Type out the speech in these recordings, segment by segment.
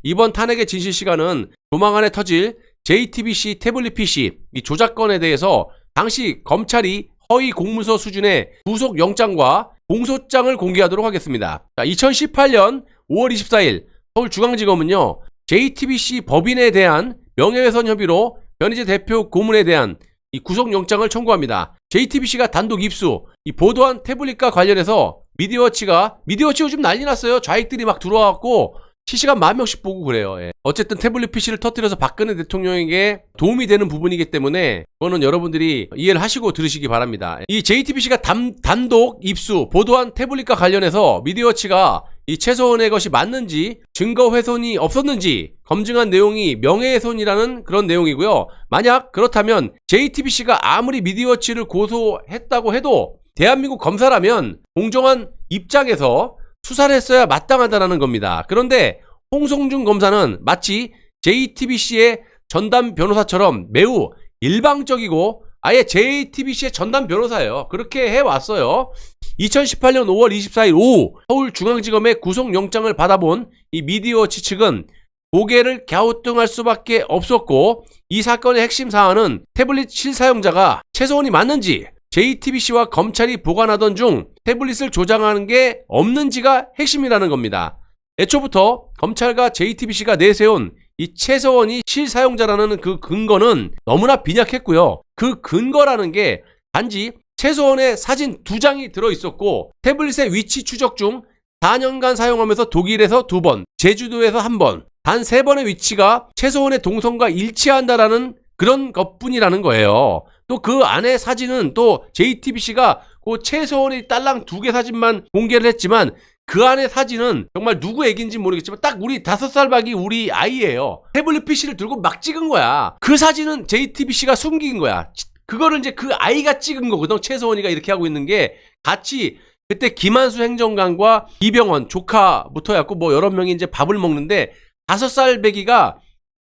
이번 탄핵의 진실 시간은 조만간에 터질 JTBC 태블릿 PC 이 조작건에 대해서 당시 검찰이 허위 공문서 수준의 구속영장과 공소장을 공개하도록 하겠습니다. 자, 2018년 5월 24일 서울중앙지검은요, JTBC 법인에 대한 명예훼손 협의로 변희재 대표 고문에 대한 이 구속영장을 청구합니다. JTBC가 단독 입수, 이 보도한 태블릿과 관련해서 미디어워치가 요즘 난리 났어요. 좌익들이 막 들어와갖고 실시간 10,000명씩 보고 그래요. 예. 어쨌든 태블릿 PC를 터뜨려서 박근혜 대통령에게 도움이 되는 부분이기 때문에 그거는 여러분들이 이해를 하시고 들으시기 바랍니다. 이 JTBC가 단독 입수, 보도한 태블릿과 관련해서 미디어워치가 이 최소한의 것이 맞는지, 증거 훼손이 없었는지 검증한 내용이 명예훼손이라는 그런 내용이고요. 만약 그렇다면 JTBC가 아무리 미디어워치를 고소했다고 해도 대한민국 검사라면 공정한 입장에서 수사를 했어야 마땅하다는 겁니다. 그런데 홍성준 검사는 마치 JTBC의 전담 변호사처럼 매우 일방적이고 아예 JTBC의 전담 변호사예요. 그렇게 해왔어요. 2018년 5월 24일 오후 서울중앙지검의 구속영장을 받아본 이 미디어워치 측은 고개를 갸우뚱할 수밖에 없었고, 이 사건의 핵심 사안은 태블릿 실사용자가 최소한이 맞는지, JTBC와 검찰이 보관하던 중 태블릿을 조작하는 게 없는지가 핵심이라는 겁니다. 애초부터 검찰과 JTBC가 내세운 이 최서원이 실사용자라는 그 근거는 너무나 빈약했고요. 그 근거라는 게 단지 최서원의 사진 2장이 들어있었고, 태블릿의 위치 추적 중 4년간 사용하면서 독일에서 2번, 제주도에서 1번, 단 3번의 위치가 최서원의 동선과 일치한다라는 그런 것뿐이라는 거예요. 또 그 안에 사진은 또 JTBC가 그 최소한의 딸랑 2개 사진만 공개를 했지만 그 안에 사진은 정말 누구 애기인지 모르겠지만 딱 우리 5살 박이 우리 아이예요. 태블릿 PC를 들고 막 찍은 거야. 그 사진은 JTBC가 숨긴 거야. 그거를 이제 그 아이가 찍은 거거든. 최소원이가 이렇게 하고 있는 게 같이 그때 김한수 행정관과 이병헌 조카부터였고 뭐 여러 명이 이제 밥을 먹는데 5살 배기가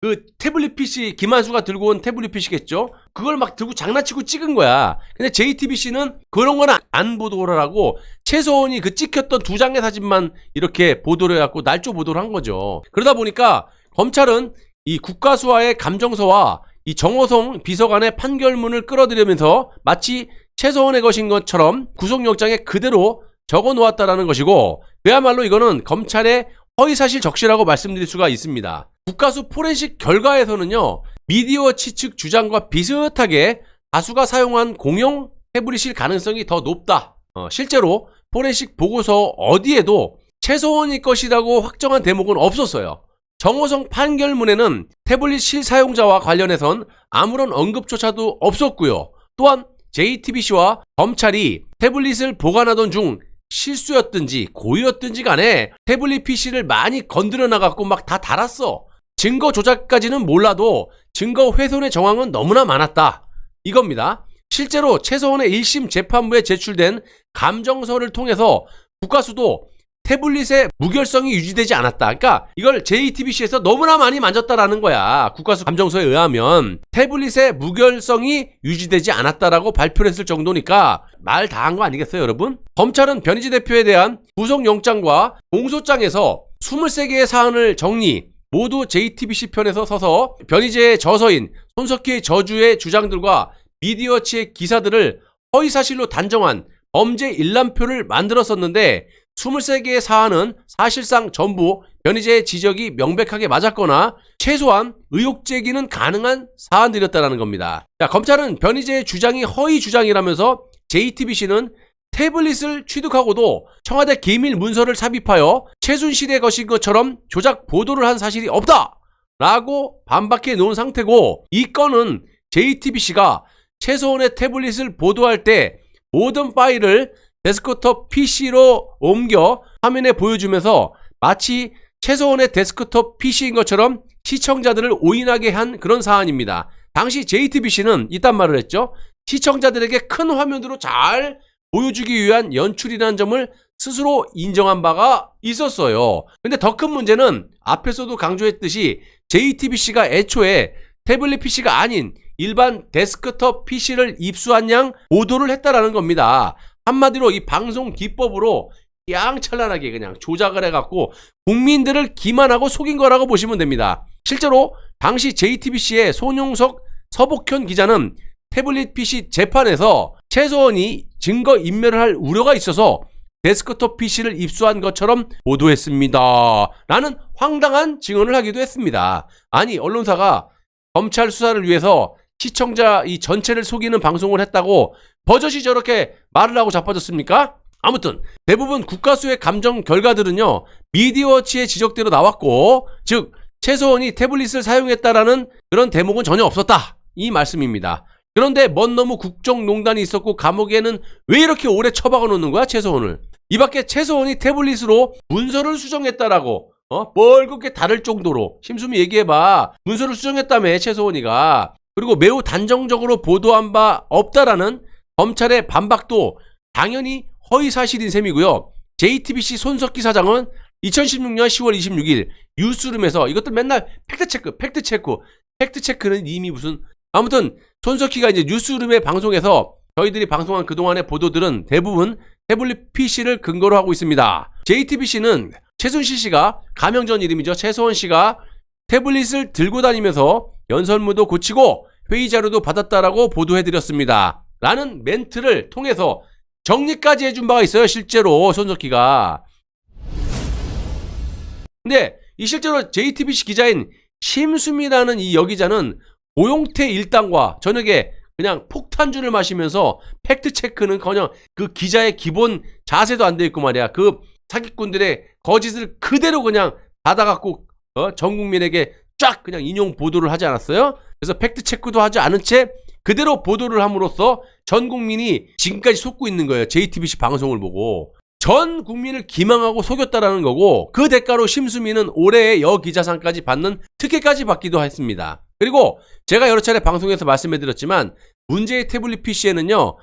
그 태블릿 PC, 김한수가 들고 온 태블릿 PC겠죠? 그걸 막 들고 장난치고 찍은 거야. 근데 JTBC는 그런 건 안 보도를 하고 최소원이 그 찍혔던 2장의 사진만 이렇게 보도를 해갖고 날조 보도를 한 거죠. 그러다 보니까 검찰은 이 국가수사의 감정서와 이 정호성 비서관의 판결문을 끌어들이면서 마치 최소원의 것인 것처럼 구속영장에 그대로 적어 놓았다라는 것이고, 그야말로 이거는 검찰의 허위사실 적시라고 말씀드릴 수가 있습니다. 국가수 포렌식 결과에서는요, 미디어워치 측 주장과 비슷하게 다수가 사용한 공용 태블릿일 가능성이 더 높다. 실제로 포렌식 보고서 어디에도 최소원이 것이라고 확정한 대목은 없었어요. 정호성 판결문에는 태블릿 실사용자와 관련해선 아무런 언급조차도 없었고요. 또한 JTBC와 검찰이 태블릿을 보관하던 중 실수였든지 고의였든지 간에 태블릿 PC를 많이 건드려 나갔고 막 다 달았어. 증거 조작까지는 몰라도 증거 훼손의 정황은 너무나 많았다. 이겁니다. 실제로 최소한의 1심 재판부에 제출된 감정서를 통해서 국가수도 태블릿의 무결성이 유지되지 않았다. 그러니까 이걸 JTBC에서 너무나 많이 만졌다라는 거야. 국가수 감정서에 의하면 태블릿의 무결성이 유지되지 않았다라고 발표를 했을 정도니까 말 다 한 거 아니겠어요, 여러분? 검찰은 변희재 대표에 대한 구속영장과 공소장에서 23개의 사안을 정리, 모두 JTBC 편에서 서서 변희재의 저서인 손석희의 저주의 주장들과 미디어워치의 기사들을 허위사실로 단정한 범죄 일람표를 만들었었는데 23개의 사안은 사실상 전부 변희재의 지적이 명백하게 맞았거나 최소한 의혹 제기는 가능한 사안들이었다는 겁니다. 자, 검찰은 변희재의 주장이 허위 주장이라면서 JTBC는 태블릿을 취득하고도 청와대 기밀 문서를 삽입하여 최순실의 것인 것처럼 조작 보도를 한 사실이 없다! 라고 반박해 놓은 상태고, 이 건은 JTBC가 최소한의 태블릿을 보도할 때 모든 파일을 데스크톱 PC로 옮겨 화면에 보여주면서 마치 최소한의 데스크톱 PC인 것처럼 시청자들을 오인하게 한 그런 사안입니다. 당시 JTBC는 이딴 말을 했죠. 시청자들에게 큰 화면으로 잘 보여주기 위한 연출이라는 점을 스스로 인정한 바가 있었어요. 근데 더 큰 문제는 앞에서도 강조했듯이 JTBC가 애초에 태블릿 PC가 아닌 일반 데스크톱 PC를 입수한 양 보도를 했다라는 겁니다. 한마디로 이 방송 기법으로 휘황찬란하게 그냥 조작을 해갖고 국민들을 기만하고 속인 거라고 보시면 됩니다. 실제로 당시 JTBC의 손용석, 서복현 기자는 태블릿 PC 재판에서 최소원이 증거 인멸을 할 우려가 있어서 데스크톱 PC를 입수한 것처럼 보도했습니다. 라는 황당한 증언을 하기도 했습니다. 아니, 언론사가 검찰 수사를 위해서 시청자 이 전체를 속이는 방송을 했다고 버젓이 저렇게 말을 하고 자빠졌습니까? 아무튼 대부분 국가수의 감정 결과들은요, 미디어워치의 지적대로 나왔고, 즉 최소원이 태블릿을 사용했다라는 그런 대목은 전혀 없었다, 이 말씀입니다. 그런데 먼 너무 국정농단이 있었고 감옥에는 왜 이렇게 오래 처박아 놓는 거야, 최소원을? 이 밖에 최소원이 태블릿으로 문서를 수정했다라고 뻘겋게 다를 정도로, 심수미 얘기해봐. 문서를 수정했다며, 최소원이가. 그리고 매우 단정적으로 보도한 바 없다라는 검찰의 반박도 당연히 허위사실인 셈이고요. JTBC 손석희 사장은 2016년 10월 26일 뉴스룸에서 이것들 맨날 팩트체크는 이미 무슨, 아무튼 손석희가 이제 뉴스룸의 방송에서 저희들이 방송한 그동안의 보도들은 대부분 태블릿 PC를 근거로 하고 있습니다. JTBC는 최순실 씨가, 가명전 이름이죠, 최소원 씨가 태블릿을 들고 다니면서 연설문도 고치고 회의 자료도 받았다라고 보도해드렸습니다. 라는 멘트를 통해서 정리까지 해준 바가 있어요, 실제로 손석희가. 근데 이 실제로 JTBC 기자인 심수미라는 이 여기자는 고용태 일당과 저녁에 그냥 폭탄주를 마시면서 팩트체크는커녕 그 기자의 기본 자세도 안 돼 있고 말이야. 그 사기꾼들의 거짓을 그대로 그냥 받아갖고 전 국민에게 쫙 그냥 인용 보도를 하지 않았어요? 그래서 팩트체크도 하지 않은 채 그대로 보도를 함으로써 전 국민이 지금까지 속고 있는 거예요. JTBC 방송을 보고. 전 국민을 기망하고 속였다라는 거고, 그 대가로 심수미는 올해의 여기자상까지 받는 특혜까지 받기도 했습니다. 그리고 제가 여러 차례 방송에서 말씀해드렸지만 문제의 태블릿 PC에는요,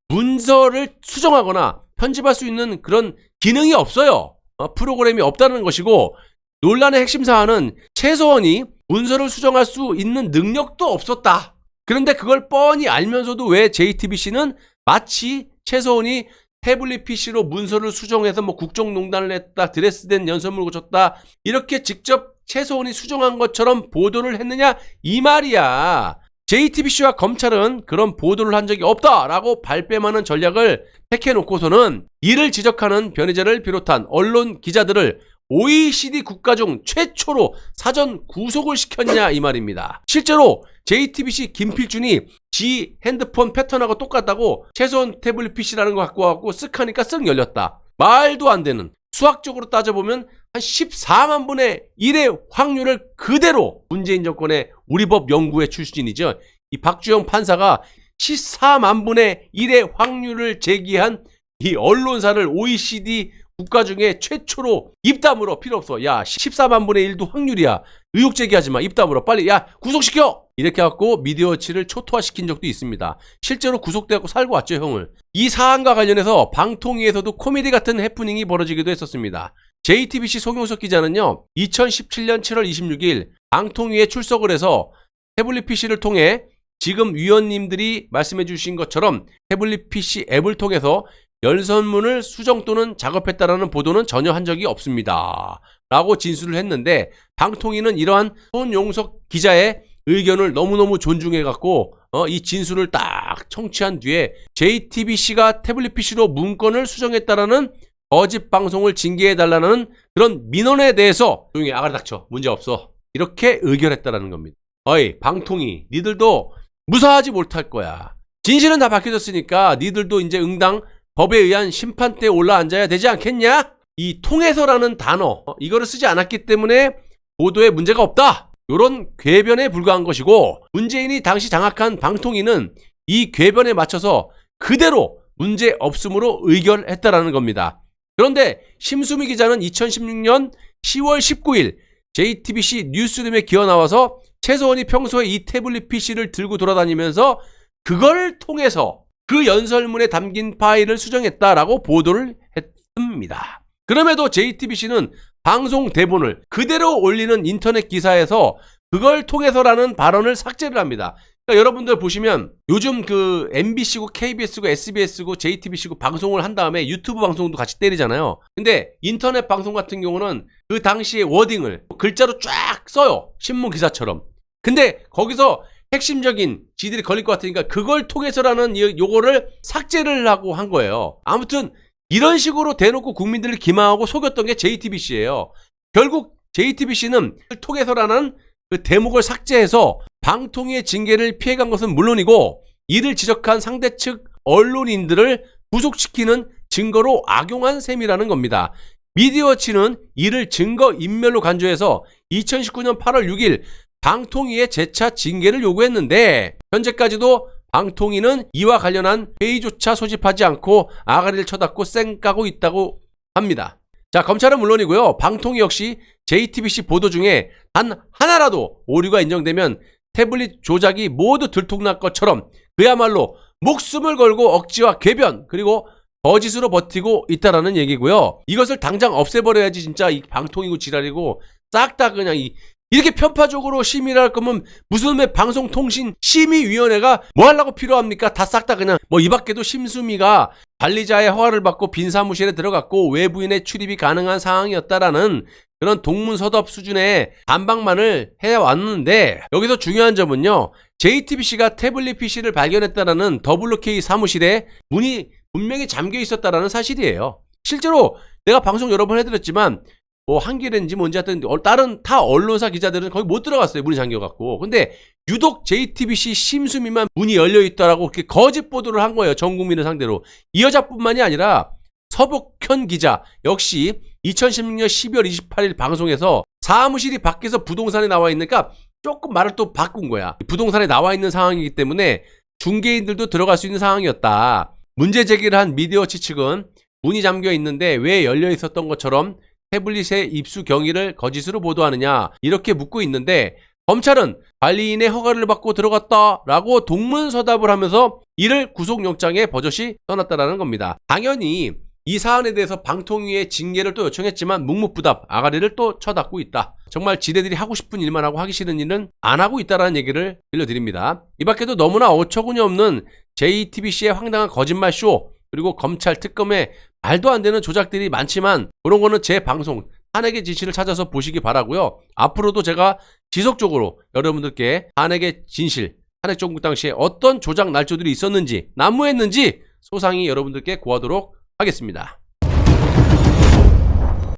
문서를 수정하거나 편집할 수 있는 그런 기능이 없어요. 프로그램이 없다는 것이고, 논란의 핵심 사안은 최소원이 문서를 수정할 수 있는 능력도 없었다. 그런데 그걸 뻔히 알면서도 왜 JTBC는 마치 최소원이 태블릿 PC로 문서를 수정해서 뭐 국정농단을 했다, 드레스된 연설문을 고쳤다, 이렇게 직접 최소원이 수정한 것처럼 보도를 했느냐, 이 말이야. JTBC와 검찰은 그런 보도를 한 적이 없다라고 발뺌하는 전략을 택해놓고서는 이를 지적하는 변희재를 비롯한 언론 기자들을 OECD 국가 중 최초로 사전 구속을 시켰냐, 이 말입니다. 실제로 JTBC 김필준이 지 핸드폰 패턴하고 똑같다고 최소원 태블릿 PC라는 거 갖고 와갖고 쓱 하니까 쓱 열렸다. 말도 안 되는, 수학적으로 따져보면 한 14만 분의 1의 확률을 그대로, 문재인 정권의 우리법 연구회 출신이죠, 이 박주영 판사가 14만 분의 1의 확률을 제기한 이 언론사를 OECD 국가 중에 최초로 입담으로, 필요 없어, 야 14만 분의 1도 확률이야, 의혹 제기하지 마, 입담으로 빨리 야 구속시켜, 이렇게 갖고 미디어워치를 초토화시킨 적도 있습니다. 실제로 구속되고 살고 왔죠, 형을. 이 사안과 관련해서 방통위에서도 코미디 같은 해프닝이 벌어지기도 했었습니다. JTBC 송용석 기자는요, 2017년 7월 26일 방통위에 출석을 해서 태블릿 PC를 통해 지금 위원님들이 말씀해 주신 것처럼 태블릿 PC 앱을 통해서 연설문을 수정 또는 작업했다라는 보도는 전혀 한 적이 없습니다. 라고 진술을 했는데, 방통위는 이러한 손용석 기자의 의견을 너무너무 존중해갖고 이 진술을 딱 청취한 뒤에 JTBC가 태블릿 PC로 문건을 수정했다라는 거짓 방송을 징계해달라는 그런 민원에 대해서 조용히 아가리 닥쳐, 문제없어, 이렇게 의결했다라는 겁니다. 어이 방통위, 니들도 무사하지 못할 거야. 진실은 다 밝혀졌으니까 니들도 이제 응당 법에 의한 심판대에 올라앉아야 되지 않겠냐? 이 통해서라는 단어, 이거를 쓰지 않았기 때문에 보도에 문제가 없다, 요런 궤변에 불과한 것이고, 문재인이 당시 장악한 방통위는 이 궤변에 맞춰서 그대로 문제 없음으로 의결했다라는 겁니다. 그런데 심수미 기자는 2016년 10월 19일 JTBC 뉴스룸에 기어 나와서 최소원이 평소에 이 태블릿 PC를 들고 돌아다니면서 그걸 통해서 그 연설문에 담긴 파일을 수정했다라고 보도를 했습니다. 그럼에도 JTBC는 방송 대본을 그대로 올리는 인터넷 기사에서 그걸 통해서라는 발언을 삭제를 합니다. 그러니까 여러분들 보시면 요즘 그 MBC고 KBS고 SBS고 JTBC고 방송을 한 다음에 유튜브 방송도 같이 때리잖아요. 근데 인터넷 방송 같은 경우는 그 당시의 워딩을 글자로 쫙 써요. 신문 기사처럼. 근데 거기서 핵심적인 지들이 걸릴 것 같으니까 그걸 통해서라는 요거를 삭제를 하고 한 거예요. 아무튼 이런 식으로 대놓고 국민들을 기망하고 속였던 게 JTBC예요. 결국 JTBC는 통해서라는 그 대목을 삭제해서 방통위의 징계를 피해간 것은 물론이고 이를 지적한 상대 측 언론인들을 구속시키는 증거로 악용한 셈이라는 겁니다. 미디어워치는 이를 증거인멸로 간주해서 2019년 8월 6일 방통위에 재차 징계를 요구했는데 현재까지도 방통위는 이와 관련한 회의조차 소집하지 않고 아가리를 쳐닫고 쌩까고 있다고 합니다. 자, 검찰은 물론이고요. 방통위 역시 JTBC 보도 중에 단 하나라도 오류가 인정되면 태블릿 조작이 모두 들통날 것처럼 그야말로 목숨을 걸고 억지와 궤변 그리고 거짓으로 버티고 있다라는 얘기고요. 이것을 당장 없애버려야지 진짜 이 방통위고 지랄이고 싹 다 그냥 이렇게 편파적으로 심의를 할 거면 무슨 방송통신심의위원회가 뭐 하려고 필요합니까? 다 싹 다 그냥 뭐 이 밖에도 심수미가 관리자의 허가를 받고 빈 사무실에 들어갔고 외부인의 출입이 가능한 상황이었다라는 그런 동문서답 수준의 반박만을 해왔는데 여기서 중요한 점은요. JTBC가 태블릿 PC를 발견했다라는 WK 사무실에 문이 분명히 잠겨 있었다라는 사실이에요. 실제로 내가 방송 여러 번 해드렸지만 뭐 한겨레인지 뭔지 하여튼 다른 타 언론사 기자들은 거기 못 들어갔어요. 문이 잠겨갖고. 근데 유독 JTBC 심수미만 문이 열려있더라고 그렇게 거짓 보도를 한 거예요. 전 국민을 상대로. 이 여자뿐만이 아니라 서복현 기자 역시 2016년 12월 28일 방송에서 사무실이 밖에서 부동산에 나와 있으니까 조금 말을 또 바꾼 거야. 부동산에 나와 있는 상황이기 때문에 중개인들도 들어갈 수 있는 상황이었다. 문제 제기를 한 미디어워치 측은 문이 잠겨 있는데 왜 열려 있었던 것처럼 태블릿의 입수 경위를 거짓으로 보도하느냐 이렇게 묻고 있는데 검찰은 관리인의 허가를 받고 들어갔다라고 동문서답을 하면서 이를 구속영장에 버젓이 써놨다라는 겁니다. 당연히 이 사안에 대해서 방통위의 징계를 또 요청했지만 묵묵부답 아가리를 또 쳐닫고 있다. 정말 지네들이 하고 싶은 일만 하고 하기 싫은 일은 안 하고 있다라는 얘기를 들려드립니다. 이 밖에도 너무나 어처구니 없는 JTBC의 황당한 거짓말쇼 그리고 검찰 특검에 말도 안 되는 조작들이 많지만 그런 거는 제 방송 탄핵의 진실을 찾아서 보시기 바라고요. 앞으로도 제가 지속적으로 여러분들께 탄핵의 진실, 탄핵 정국 당시에 어떤 조작 날조들이 있었는지 난무했는지 소상히 여러분들께 고하도록 하겠습니다.